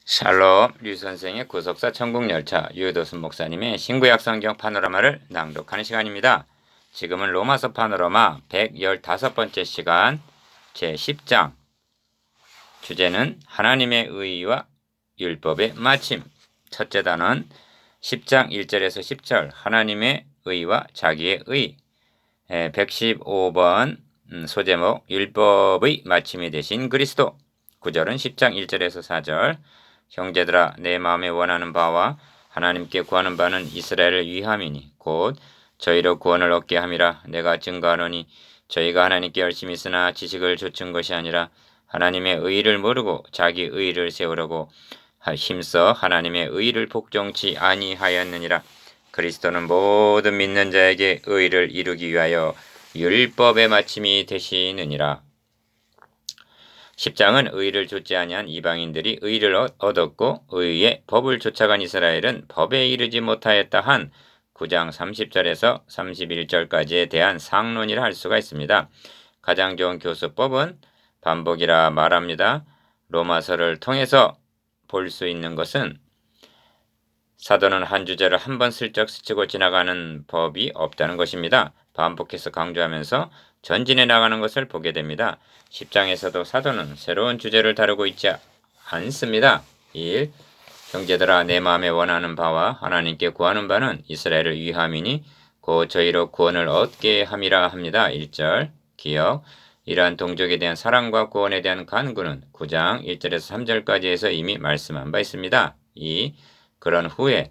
샬롬 류선생의 구속사 천국열차 유도순 목사님의 신구약 성경 파노라마를 낭독하는 시간입니다. 지금은 로마서 파노라마 115번째 시간 제10장 주제는 하나님의 의와 율법의 마침. 첫째 단원 10장 1절에서 10절 하나님의 의와 자기의 의. 115번 소제목 율법의 마침이 되신 그리스도. 9절은 10장 1절에서 4절 형제들아 내 마음에 원하는 바와 하나님께 구하는 바는 이스라엘을 위함이니 곧 저희로 구원을 얻게 함이라. 내가 증거하노니 저희가 하나님께 열심히 쓰나 지식을 좇은 것이 아니라 하나님의 의를 모르고 자기 의를 세우려고 힘써 하나님의 의를 복종치 아니하였느니라. 그리스도는 모든 믿는 자에게 의를 이루기 위하여 율법의 마침이 되시느니라. 10장은 의를 좇지 아니한 이방인들이 의를 얻었고 의의 법을 쫓아간 이스라엘은 법에 이르지 못하였다 한 9장 30절에서 31절까지에 대한 상론이라 할 수가 있습니다. 가장 좋은 교수법은 반복이라 말합니다. 로마서를 통해서 볼 수 있는 것은 사도는 한 주제를 한 번 슬쩍 스치고 지나가는 법이 없다는 것입니다. 반복해서 강조하면서 전진해 나가는 것을 보게 됩니다. 10장에서도 사도는 새로운 주제를 다루고 있지 않습니다. 1. 형제들아 내 마음에 원하는 바와 하나님께 구하는 바는 이스라엘을 위함이니 곧 저희로 구원을 얻게 함이라 합니다. 1절 기억. 이러한 동족에 대한 사랑과 구원에 대한 간구는 9장 1절에서 3절까지에서 이미 말씀한 바 있습니다. 2. 그런 후에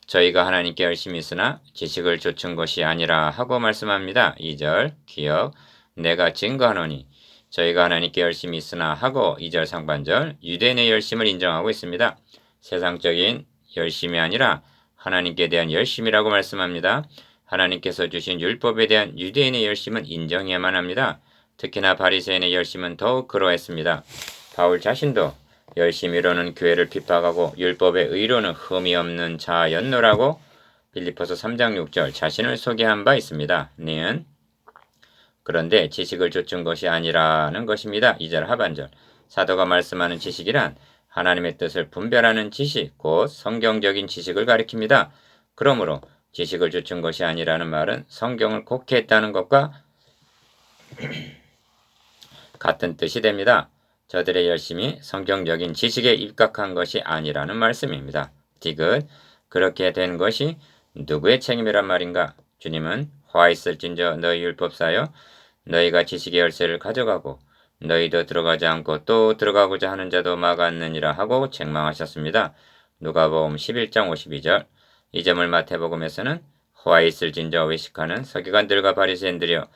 저희가 하나님께 열심히 쓰나 지식을 좇은 것이 아니라 하고 말씀합니다. 2절 기억. 내가 증거하노니 저희가 하나님께 열심히 쓰나 하고 2절 상반절 유대인의 열심을 인정하고 있습니다. 세상적인 열심이 아니라 하나님께 대한 열심이라고 말씀합니다. 하나님께서 주신 율법에 대한 유대인의 열심은 인정해야만 합니다. 특히나 바리새인의 열심은 더욱 그러했습니다. 바울 자신도 열심히로는 교회를 핍박하고 율법의 의로는 흠이 없는 자였노라고 빌립보서 3장 6절 자신을 소개한 바 있습니다. 니은 그런데 지식을 좇은 것이 아니라는 것입니다. 2절 하반절 사도가 말씀하는 지식이란 하나님의 뜻을 분별하는 지식, 곧 성경적인 지식을 가리킵니다. 그러므로 지식을 좇은 것이 아니라는 말은 성경을 곡해했다는 것과 같은 뜻이 됩니다. 저들의 열심이 성경적인 지식에 입각한 것이 아니라는 말씀입니다. 디귿 그렇게 된 것이 누구의 책임이란 말인가? 주님은 화 있을진저 너희 율법사여 너희가 지식의 열쇠를 가져가고 너희도 들어가지 않고 또 들어가고자 하는 자도 막았느니라 하고 책망하셨습니다. 누가복음 11장 52절 이 점을 마태복음에서는 화 있을진저 외식하는 서기관들과 바리새인들이여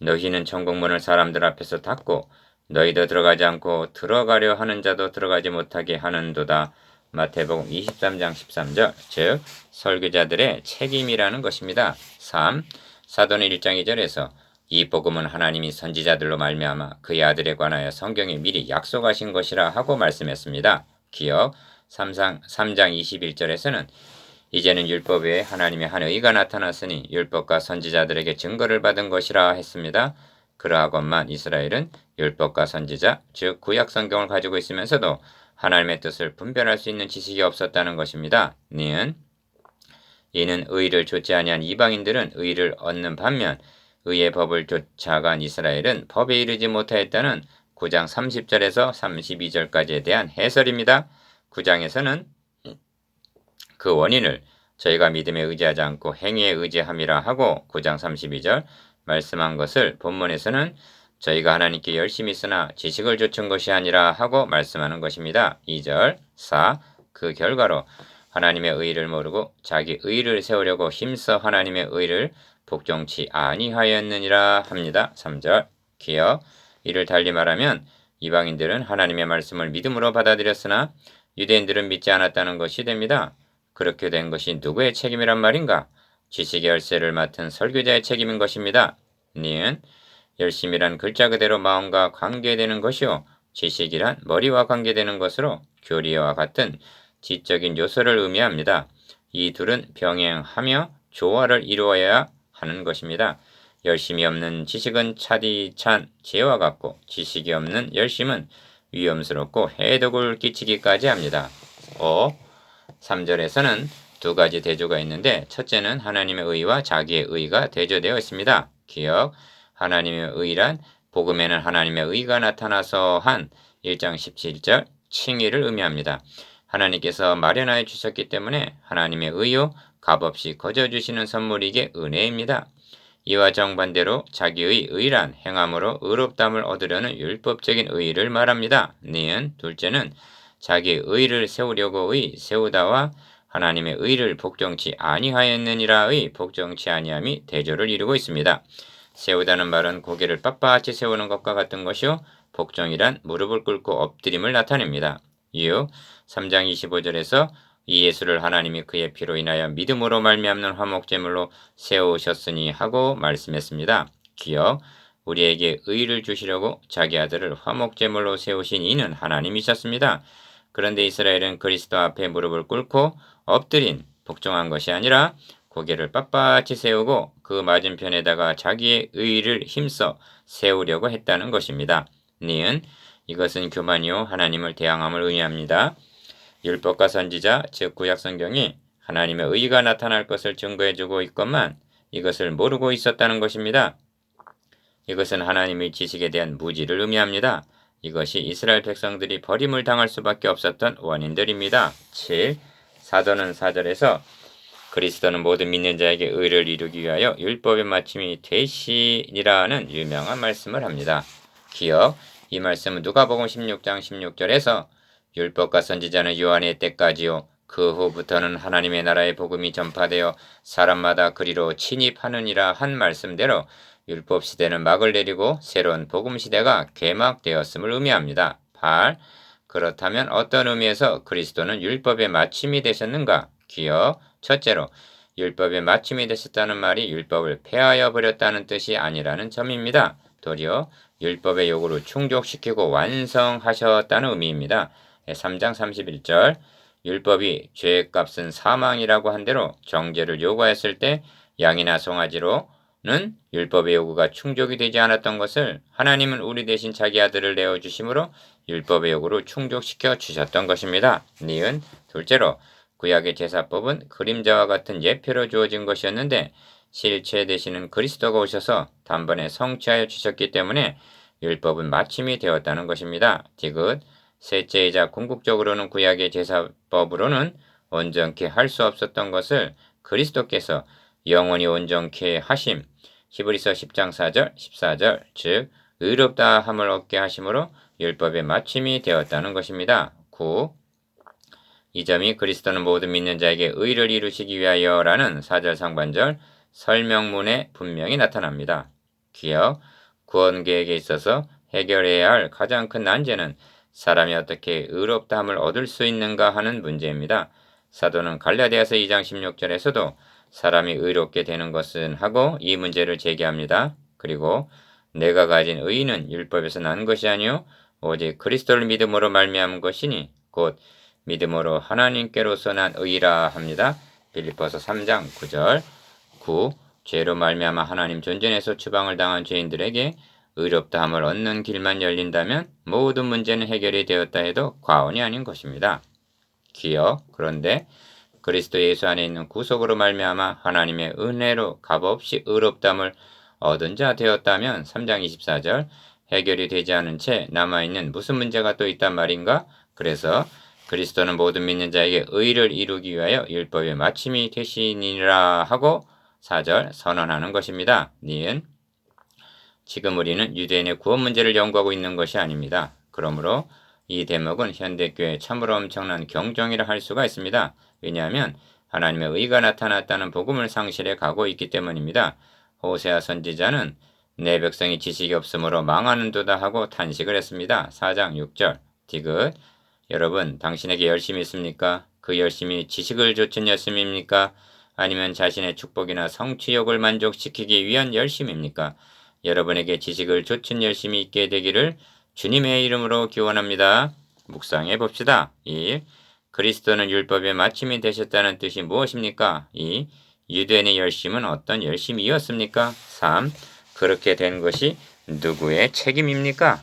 너희는 천국문을 사람들 앞에서 닫고 너희도 들어가지 않고 들어가려 하는 자도 들어가지 못하게 하는도다. 마태복음 23장 13절 즉 설교자들의 책임이라는 것입니다. 3. 사도는 1장 2절에서 이 복음은 하나님이 선지자들로 말미암아 그의 아들에 관하여 성경에 미리 약속하신 것이라 하고 말씀했습니다. 기억 3장 21절에서는 이제는 율법 외에 하나님의 한 의가 나타났으니 율법과 선지자들에게 증거를 받은 것이라 했습니다. 그러하건만 이스라엘은 율법과 선지자, 즉 구약 성경을 가지고 있으면서도 하나님의 뜻을 분별할 수 있는 지식이 없었다는 것입니다. 니은 이는 의를 좇지 아니한 이방인들은 의를 얻는 반면 의의 법을 쫓아간 이스라엘은 법에 이르지 못하였다는 9장 30절에서 32절까지에 대한 해설입니다. 9장에서는 그 원인을 저희가 믿음에 의지하지 않고 행위에 의지함이라 하고 9장 32절 말씀한 것을 본문에서는 저희가 하나님께 열심히 쓰나 지식을 좇은 것이 아니라 하고 말씀하는 것입니다. 2절 4. 그 결과로 하나님의 의를 모르고 자기 의를 세우려고 힘써 하나님의 의를 복종치 아니하였느니라 합니다. 3절 기억 이를 달리 말하면 이방인들은 하나님의 말씀을 믿음으로 받아들였으나 유대인들은 믿지 않았다는 것이 됩니다. 그렇게 된 것이 누구의 책임이란 말인가? 지식의 열쇠를 맡은 설교자의 책임인 것입니다. 니은 열심이란 글자 그대로 마음과 관계되는 것이요 지식이란 머리와 관계되는 것으로 교리와 같은 지적인 요소를 의미합니다. 이 둘은 병행하며 조화를 이루어야 하는 것입니다. 열심이 없는 지식은 차디찬 재와 같고 지식이 없는 열심은 위험스럽고 해독을 끼치기까지 합니다. 5. 3절에서는 두 가지 대조가 있는데 첫째는 하나님의 의와 자기의 의가 대조되어 있습니다. 기억, 하나님의 의란 복음에는 하나님의 의가 나타나서 한 1장 17절 칭의를 의미합니다. 하나님께서 마련하여 주셨기 때문에 하나님의 의요 값없이 거저주시는 선물이게 은혜입니다. 이와 정반대로 자기의 의란 행함으로 의롭담을 얻으려는 율법적인 의를 말합니다. 니은 둘째는 자기의 의를 세우려고 세우다와 하나님의 의를 복종치 아니하였느니라의 복종치 아니함이 대조를 이루고 있습니다. 세우다는 말은 고개를 빳빳이 세우는 것과 같은 것이요 복종이란 무릎을 꿇고 엎드림을 나타냅니다. 6. 3장 25절에서 이 예수를 하나님이 그의 피로 인하여 믿음으로 말미암는 화목제물로 세우셨으니 하고 말씀했습니다. 기억, 우리에게 의를 주시려고 자기 아들을 화목제물로 세우신 이는 하나님이셨습니다. 그런데 이스라엘은 그리스도 앞에 무릎을 꿇고 엎드린 복종한 것이 아니라 고개를 빳빳이 세우고 그 맞은편에다가 자기의 의를 힘써 세우려고 했다는 것입니다. 니은 이것은 교만이요 하나님을 대항함을 의미합니다. 율법과 선지자 즉 구약 성경이 하나님의 의가 나타날 것을 증거해주고 있건만 이것을 모르고 있었다는 것입니다. 이것은 하나님의 지식에 대한 무지를 의미합니다. 이것이 이스라엘 백성들이 버림을 당할 수밖에 없었던 원인들입니다. 7. 사도는 4절에서 그리스도는 모든 믿는 자에게 의를 이루기 위하여 율법의 마침이 되시니라는 유명한 말씀을 합니다. 기억, 이 말씀은 누가복음 16장 16절에서 율법과 선지자는 요한의 때까지요 그 후부터는 하나님의 나라의 복음이 전파되어 사람마다 그리로 침입하느니라 한 말씀대로 율법 시대는 막을 내리고 새로운 복음 시대가 개막되었음을 의미합니다. 8. 그렇다면 어떤 의미에서 그리스도는 율법의 마침이 되셨는가? 기억, 첫째로 율법의 마침이 되셨다는 말이 율법을 폐하여 버렸다는 뜻이 아니라는 점입니다. 도리어 율법의 요구를 충족시키고 완성하셨다는 의미입니다. 3장 31절 율법이 죄의 값은 사망이라고 한 대로 정죄를 요구했을 때 양이나 송아지로는 율법의 요구가 충족이 되지 않았던 것을 하나님은 우리 대신 자기 아들을 내어주심으로 율법의 요구를 충족시켜 주셨던 것입니다. 니은 둘째로 구약의 제사법은 그림자와 같은 예표로 주어진 것이었는데 실체 되시는 그리스도가 오셔서 단번에 성취하여 주셨기 때문에 율법은 마침이 되었다는 것입니다. 디귿 셋째이자 궁극적으로는 구약의 제사법으로는 온전케 할 수 없었던 것을 그리스도께서 영원히 온전케 하심 히브리서 10장 4절 14절 즉 의롭다 함을 얻게 하심으로 율법의 마침이 되었다는 것입니다. 9. 이 점이 그리스도는 모든 믿는 자에게 의를 이루시기 위하여라는 4절 상반절 설명문에 분명히 나타납니다. 기억, 구원 계획에 있어서 해결해야 할 가장 큰 난제는 사람이 어떻게 의롭다함을 얻을 수 있는가 하는 문제입니다. 사도는 갈라디아서 2장 16절에서도 사람이 의롭게 되는 것은 하고 이 문제를 제기합니다. 그리고 내가 가진 의는 율법에서 난 것이 아니요 오직 그리스도를 믿음으로 말미암은 것이니 곧 믿음으로 하나님께로서 난 의라 합니다. 빌립보서 3장 9절 9. 죄로 말미암아 하나님 존전에서 추방을 당한 죄인들에게 의롭다함을 얻는 길만 열린다면 모든 문제는 해결이 되었다 해도 과언이 아닌 것입니다. 기억 그런데 그리스도 예수 안에 있는 구속으로 말미암아 하나님의 은혜로 값없이 의롭다함을 얻은 자 되었다면 3장 24절 해결이 되지 않은 채 남아있는 무슨 문제가 또 있단 말인가? 그래서 그리스도는 모든 믿는 자에게 의를 이루기 위하여 율법의 마침이 되시니라 하고 4절 선언하는 것입니다. 니은 지금 우리는 유대인의 구원 문제를 연구하고 있는 것이 아닙니다. 그러므로 이 대목은 현대교회에 참으로 엄청난 경종이라 할 수가 있습니다. 왜냐하면 하나님의 의가 나타났다는 복음을 상실해 가고 있기 때문입니다. 호세아 선지자는 내 백성이 지식이 없으므로 망하는도다 하고 탄식을 했습니다. 4장 6절 디귿 여러분 당신에게 열심이 있습니까? 그 열심이 지식을 좇은 열심입니까? 아니면 자신의 축복이나 성취욕을 만족시키기 위한 열심입니까? 여러분에게 지식을 좇은 열심이 있게 되기를 주님의 이름으로 기원합니다. 묵상해 봅시다. 1. 그리스도는 율법의 마침이 되셨다는 뜻이 무엇입니까? 2. 유대인의 열심은 어떤 열심이었습니까? 3. 그렇게 된 것이 누구의 책임입니까?